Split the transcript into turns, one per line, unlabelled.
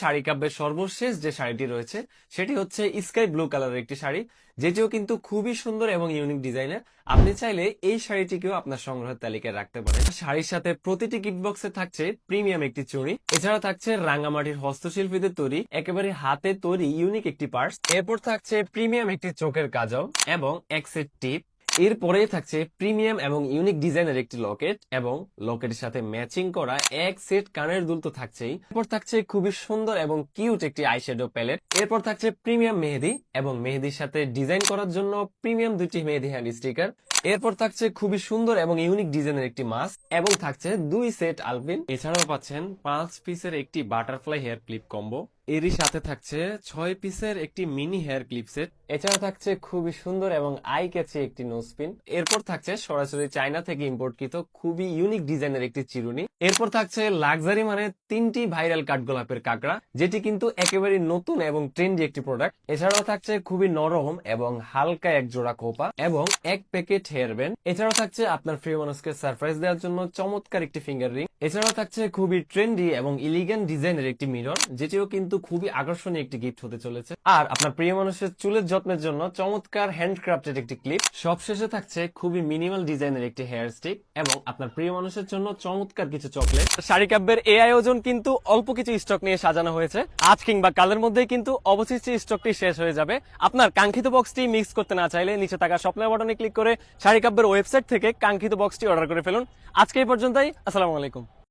শাড়ি কাব্যের সর্বশেষ যে শাড়িটি রয়েছে সেটি হচ্ছে স্কাই ব্লু কালারের একটি শাড়ি, যেটিও কিন্তু খুবই সুন্দর এবং ইউনিক ডিজাইনের। আপনি চাইলে এই শাড়িটিকেও আপনার সংগ্রহের তালিকায় রাখতে পারেন। শাড়ির সাথে প্রতিটি গিফট বক্সে থাকছে প্রিমিয়াম একটি চুড়ি, এছাড়া থাকছে রাঙামাটির হস্তশিল্পীদের তৈরি একেবারে হাতে তৈরি ইউনিক একটি পার্স। এরপর থাকছে প্রিমিয়াম একটি চোখের কাজল এবং এক সেট টিপ। এরপরে থাকছে প্রিমিয়াম এবং ইউনিক ডিজাইনের একটি লকেট এবং লকেটের সাথে ম্যাচিং করা এক সেট কানের দুল তো থাকছেই। এরপর থাকছে খুবই সুন্দর এবং কিউট একটি আইশ্যাডো প্যালেট। এরপর থাকছে প্রিমিয়াম মেহেদি এবং মেহেদির সাথে ডিজাইন করার জন্য প্রিমিয়াম দুটি মেহেদি হ্যান্ড স্টিকার। এরপর থাকছে খুবই সুন্দর এবং ইউনিক ডিজাইনের একটি মাস্ক এবং থাকছে 2 সেট আলপিন। এছাড়াও পাচ্ছেন 5 পিসের একটি বাটারফ্লাই হেয়ার ক্লিপ কম্বো। এরই সাথে থাকছে 6 পিসের একটি মিনি হেয়ার ক্লিপ সেট। এছাড়া থাকছে খুবই সুন্দর এবং আই ক্যাচি একটি নোজ পিন। এরপর থাকছে সরাসরি চায়না থেকে ইম্পোর্টকৃত খুবই ইউনিক ডিজাইনের একটি চিরুনি। এরপর থাকছে লাক্সারি মানে 3টি ভাইরাল কাঠগোলাপের কাকড়া, যেটি কিন্তু একেবারে নতুন এবং ট্রেন্ডি একটি প্রোডাক্ট। এছাড়াও থাকছে খুবই নরম এবং হালকা এক জোড়া খোপা এবং এক প্যাকেট হেয়ার ব্যান্ড। এছাড়াও থাকছে আপনার প্রিয় মানুষকে সারপ্রাইজ দেওয়ার জন্য চমৎকার একটি ফিঙ্গার রিং। এছাড়াও থাকছে খুবই ট্রেন্ডি এবং ইলিগেন্ট ডিজাইনের একটি মিরর, যেটিও কিন্তু খুবই আকর্ষণীয় একটি গিফট হতে চলেছে। আর আপনার প্রিয় মানুষের চুলের যত্নের জন্য চমৎকার হ্যান্ডক্রাফটেড একটি ক্লিপ। সবশেষে থাকছে খুবই মিনিমাল ডিজাইনের একটি হেয়ার স্টিক এবং আপনার প্রিয় মানুষের জন্য চমৎকার কিছু চকলেট। শাড়ি কাব্যের এই আয়োজন কিন্তু অল্প কিছু স্টক নিয়ে সাজানো হয়েছে। আজ কিংবা কালের মধ্যেই কিন্তু অবশিষ্ট স্টকটি শেষ হয়ে যাবে। আপনার কাঙ্ক্ষিত বক্সটি মিক্স করতে না চাইলে নিচে থাকা স্বপ্নের বাটনে ক্লিক করে শাড়ি কাব্যের ওয়েবসাইট থেকে কাঙ্ক্ষিত বক্সটি অর্ডার করে ফেলুন। আজকে এই পর্যন্তই। আসসালামু আলাইকুম।